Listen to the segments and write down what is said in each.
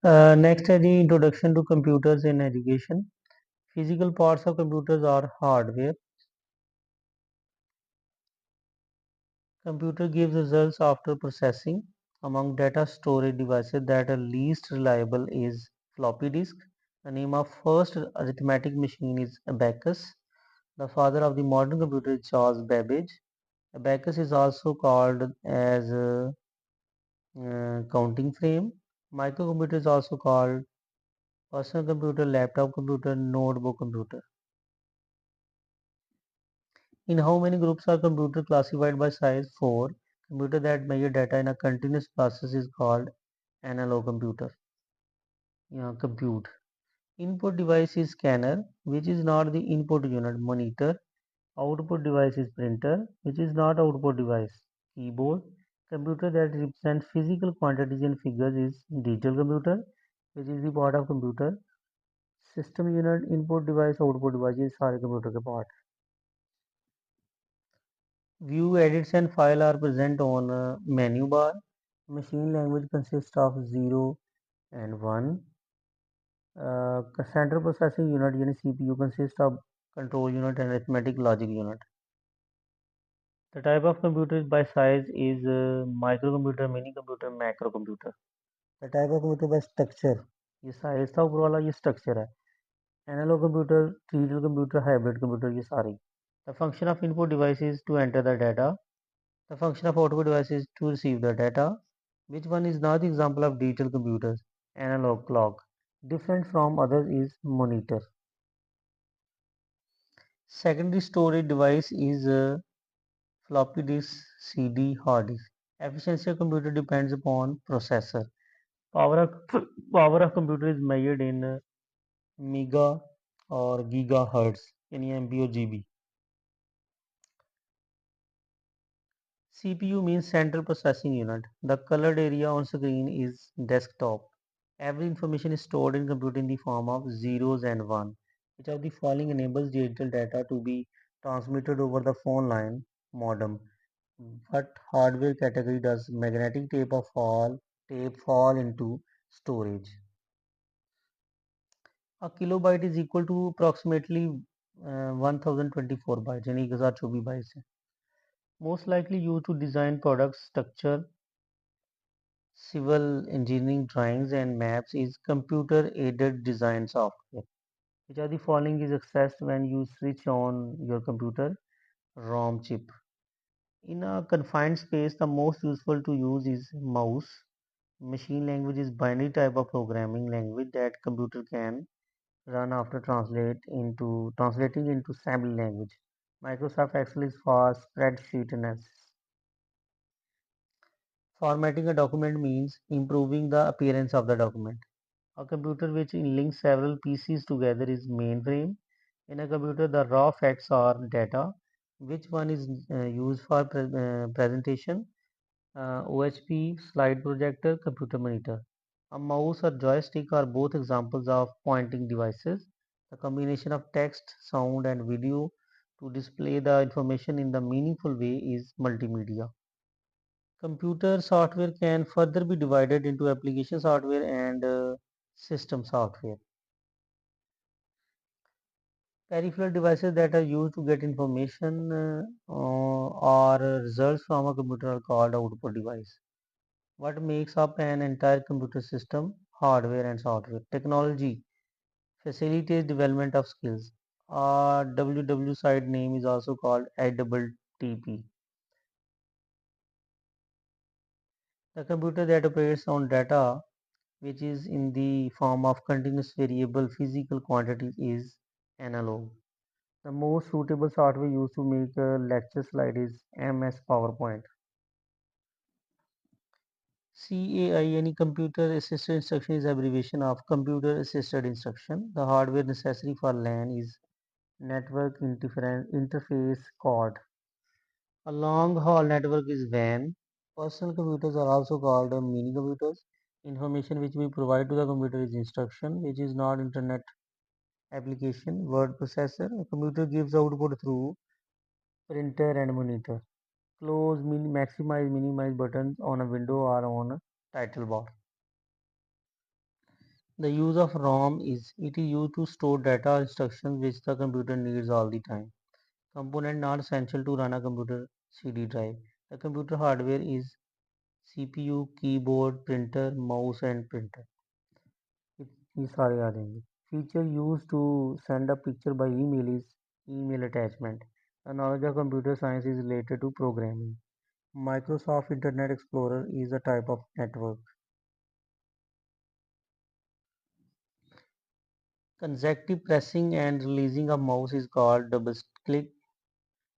Next is the introduction to computers in education. Physical parts of computers are hardware. Computer gives results after processing. Among data storage devices that are least reliable is floppy disk. The name of first arithmetic machine is abacus. The father of the modern computer is Charles Babbage. Abacus is also called as counting frame. Microcomputer is also called personal computer, laptop computer, notebook computer. In how many groups are computers classified by size? 4. Computer that measure data in a continuous process is called analog computer. Compute. Input device is scanner, which is not the input unit. Monitor. Output device is printer, which is not output device. Keyboard. Computer that represents physical quantities in figures is digital computer, which is the part of computer. System unit, input device, output device ये सारे computer के part. View, edits and file are present on menu bar. Machine language consists of 0 and 1. Central processing unit यानी CPU consists of control unit and arithmetic logic unit. The type of computer by size is microcomputer, mini computer, macro computer. The type of computer by structure, ये size था ऊपर वाला, ये structure है. Analog computer, digital computer, hybrid computer, ये सारी. The function of input device is to enter the data. The function of output device is to receive the data. Which one is not the example of digital computers? Analog clock. Different from others is monitor. Secondary storage device is floppy disk, CD, hard disk. Efficiency of computer depends upon processor. Power of, power of computer is measured in mega or gigahertz in MB or GB. CPU means central processing unit. The colored area on screen is desktop. Every information is stored in computer in the form of zeros and one. Which of the following enables digital data to be transmitted over the phone line modem? What hardware category does magnetic tape fall into storage? A kilobyte is equal to approximately 1024 bytes यानी 1024 bytes है. Most likely used to design products, structure, civil engineering drawings and maps is computer aided design software. Which are the following is accessed when you switch on your computer? ROM chip. In a confined space, the most useful to use is mouse. Machine language is binary type of programming language that computer can run after translating into assembly language. Microsoft Excel is for spreadsheet analysis. Formatting a document means improving the appearance of the document. A computer which links several PCs together is mainframe. In a computer, the raw facts are data. Which one is used for presentation? OHP, slide projector, computer monitor. A mouse or joystick are both examples of pointing devices. The combination of text, sound, and video to display the information in the meaningful way is multimedia. Computer software can further be divided into application software and system software. Peripheral devices that are used to get information or results from a computer are called output device. What makes up an entire computer system? Hardware and software. Technology facilitates development of skills. Our WW site name is also called ITTP. The computer that operates on data, which is in the form of continuous variable physical quantities, is analog. The most suitable software used to make a lecture slide is MS PowerPoint. CAI, any computer assisted instruction, is abbreviation of computer assisted instruction. The hardware necessary for LAN is network interface card. A long haul network is WAN. Personal computers are also called mini computers. Information which we provide to the computer is instruction, which is not internet application. Word processor. A computer gives output through printer and monitor. Close, maximize, minimize buttons on a window or on a title bar. The use of ROM is it is used to store data or instructions which the computer needs all the time. Component not essential to run a computer CD drive. The computer hardware is CPU, keyboard, printer, mouse and printer. ये सारे आ जाएंगे. Feature used to send a picture by email is email attachment. The knowledge of computer science is related to programming. Microsoft Internet Explorer is a type of network. Consecutive pressing and releasing a mouse is called double click.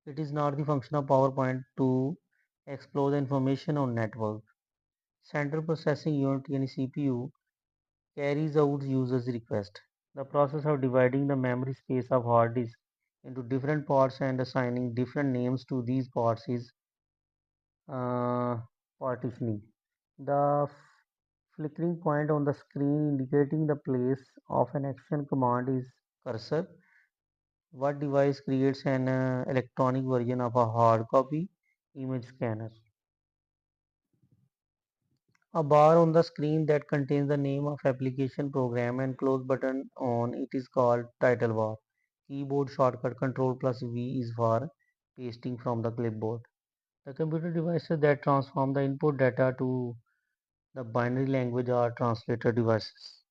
It is not the function of PowerPoint to explore the information on network. Central Processing Unit yani CPU carries out user's request. The process of dividing the memory space of hard disk into different parts and assigning different names to these parts is uh, partitioning. The flickering point on the screen indicating the place of an action command is cursor. What device creates an electronic version of a hard copy image scanner? A bar on the screen that contains the name of application, program and close button on it is called title bar. Keyboard shortcut Control plus V is for pasting from the clipboard. The computer devices that transform the input data to the binary language are translator devices.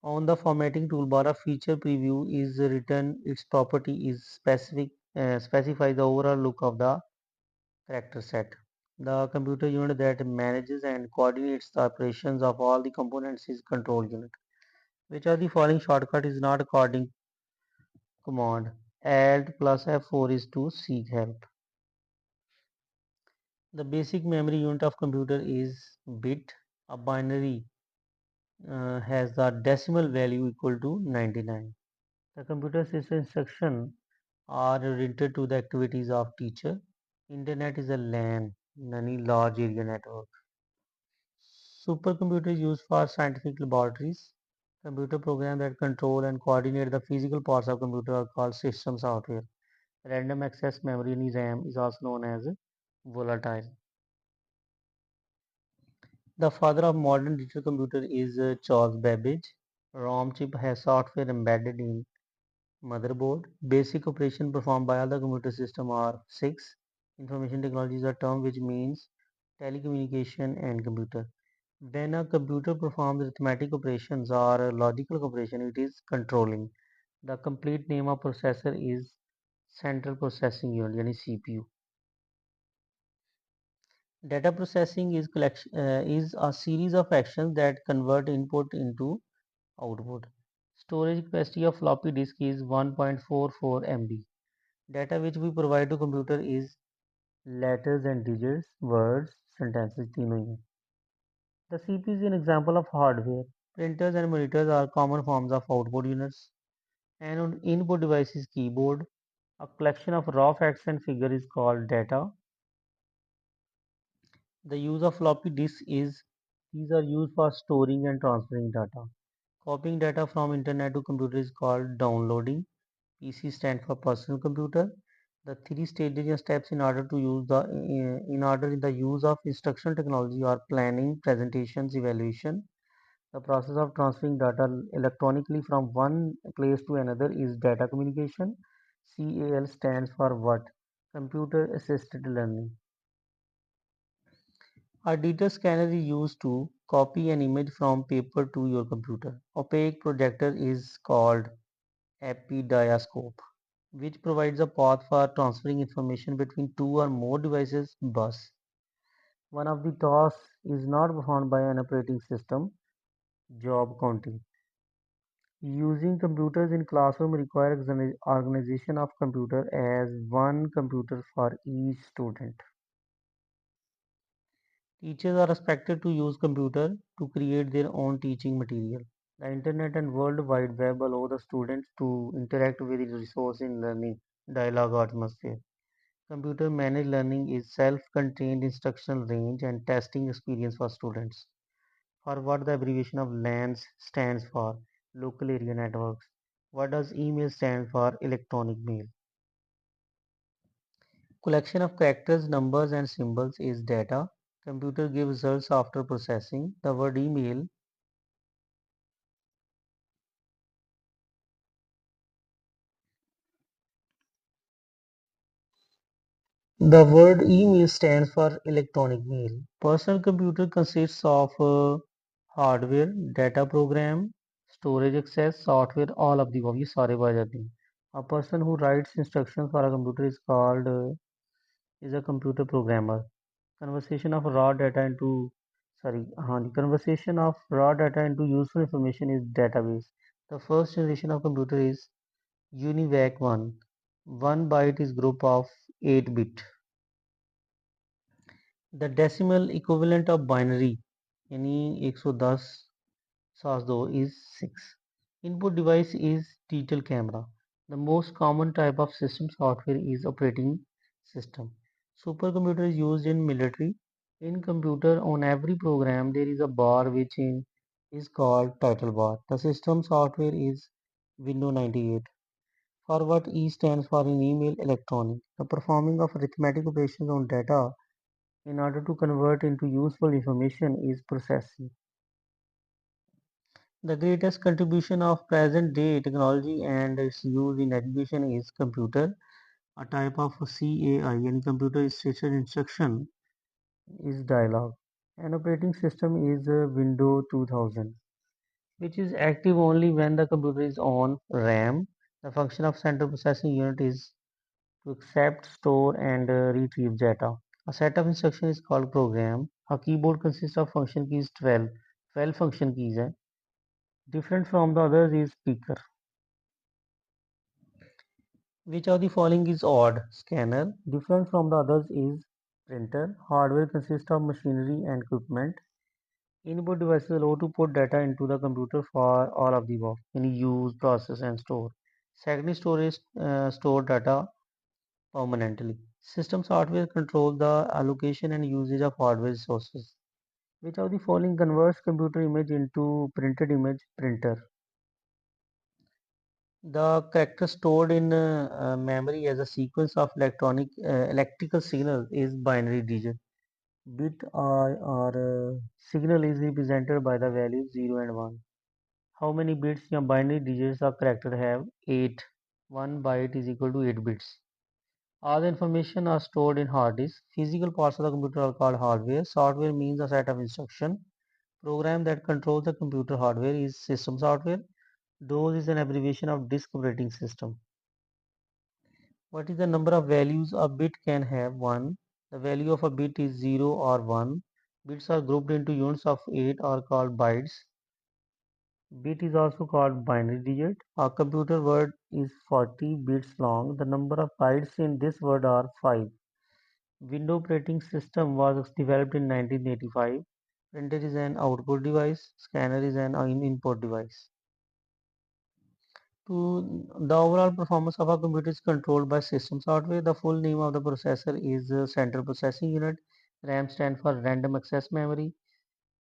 On the formatting toolbar, a feature preview is written. Its property is specifies the overall look of the character set. The computer unit that manages and coordinates the operations of all the components is control unit. Which of the following shortcut is not according command? Alt plus F4 is to seek help. The basic memory unit of computer is bit. A binary has the decimal value equal to 99. The computer system instruction are related to the activities of teacher. Internet is a LAN, any large area network. Supercomputers used for scientific laboratories. Computer programs that control and coordinate the physical parts of computer are called system software. Random access memory RAM is also known as volatile. The father of modern digital computer is Charles Babbage. ROM chip has software embedded in motherboard. Basic operation performed by all the computer system are six. Information technology is a term which means telecommunication and computer. When a computer performs arithmetic operations or logical operation, it is controlling. The complete name of processor is Central Processing Unit, yani CPU. Data processing is a series of actions that convert input into output. Storage capacity of floppy disk is 1.44 MB. Data which we provide to computer is letters and digits, words, sentences, तीनों ही हैं. The CPU is an example of hardware. Printers and monitors are common forms of output units. An input device is keyboard. A collection of raw facts and figures is called data. The use of floppy disks is these are used for storing and transferring data. Copying data from internet to computer is called downloading. PC stands for personal computer. The three stages and steps in order in the use of instructional technology are planning, presentations, evaluation. The process of transferring data electronically from one place to another is data communication. CAL stands for what? Computer assisted learning. A digital scanner is used to copy an image from paper to your computer. Opaque projector is called epidiascope, which provides a path for transferring information between two or more devices. Bus. One of the tasks is not performed by an operating system. Job counting. Using computers in classroom requires organization of computer as one computer for each student. Teachers are expected to use computer to create their own teaching material. The internet and World Wide Web allow the students to interact with the resource in learning dialogue atmosphere. Computer managed learning is self-contained instructional range and testing experience for students. For what the abbreviation of LANs stands for, local area networks. What does email stand for? Electronic mail. Collection of characters, numbers and symbols is data. Computer gives results after processing. The word email. The word email stands for electronic mail. Personal computer consists of hardware, data program, storage access, software, all of the above. ये सारे पाए जाते हैं. A person who writes instructions for a computer is called is a computer programmer. Conversation of raw data into conversation of raw data into useful information is database. The first generation of computer is UNIVAC 1. 1 byte is group of 8 bit. The decimal equivalent of binary यानी 110 SAS 2 is 6. Input device is digital camera. The most common type of system software is operating system. Supercomputer is used in military. In computer, on every program there is a bar which is called title bar. The system software is Windows 98. For what E stands for in email electronic. The performing of arithmetic operations on data in order to convert into useful information is processing. The greatest contribution of present day technology and its use in education is computer. A type of CAI and computer assisted instruction is dialogue. An operating system is Windows 2000, which is active only when the computer is on RAM. The function of central processing unit is to accept, store, and retrieve data. A set of instructions is called program. A keyboard consists of function keys 12. 12 function keys हैं. Different from the others is speaker. Which of the following is odd? Scanner. Different from the others is printer. Hardware consists of machinery and equipment. Input devices allow to put data into the computer for all of the above. Any use, process, and store. Secondary storage store data permanently. System software control the allocation and usage of hardware resources. Which of the following converts computer image into printed image? Printer. The character stored in memory as a sequence of electrical signal is binary digit. Bit or signal is represented by the values 0 and 1. How many bits या binary digits of character have? 8. 1 byte is equal to 8 bits. All the information are stored in hard disk. Physical parts of the computer are called hardware. Software means a set of instruction. Program that controls the computer hardware is system software. DOS is an abbreviation of disk operating system. What is the number of values a bit can have? 1. The value of a bit is 0 or 1. Bits are grouped into units of 8 or called bytes. Bit is also called binary digit. A computer word is 40 bits long. The number of bytes in this word are 5. Windows operating system was developed in 1985. Printer is an output device. Scanner is an input device. The overall performance of a computer is controlled by system software. The full name of the processor is Central Processing Unit. RAM stands for Random Access Memory.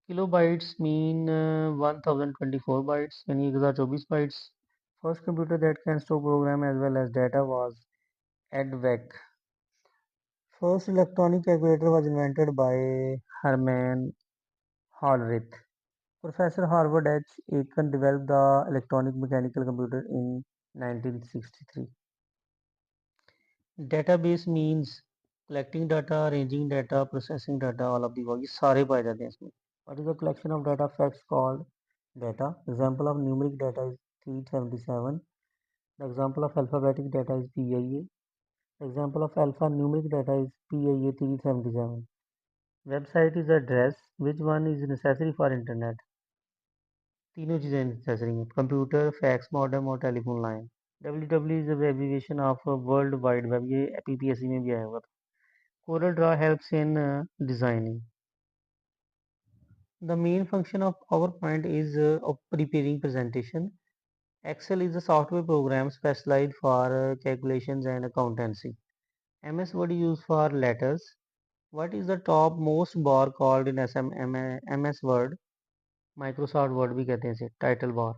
Kilobytes mean 1024 bytes, यानी 1024 bytes. First computer that can store program as well as data was EDVEC. First electronic calculator was invented by Herman Hollerith. Professor Harvard H. Aiken developed the electronic mechanical computer in 1963. Database means collecting data, arranging data, processing data, all of the work. ये सारे पाए जाते हैं इसमें. What is a collection of data facts called data? Example of numeric data is 377. The example of alphabetic data is PIA. Example of alphanumeric data is PIA 377. Website is address. Which one is necessary for internet? तीनों चीज़ें necessary हैं. Computer, fax modem और telephone line. WW is the abbreviation of World Wide Web. ये ppsc में भी आया हुआ था. Corel Draw helps in designing. The main function of PowerPoint is of preparing presentation. Excel is a software program specialized for calculations and accountancy. MS Word is used for letters. What is the top most bar called in MS Word? Microsoft Word भी कहते हैं इसे. Title bar.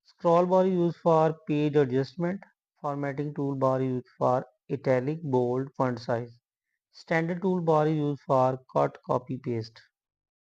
Scroll bar is used for page adjustment. Formatting toolbar is used for italic, bold, font size. Standard toolbar is used for cut, copy, paste.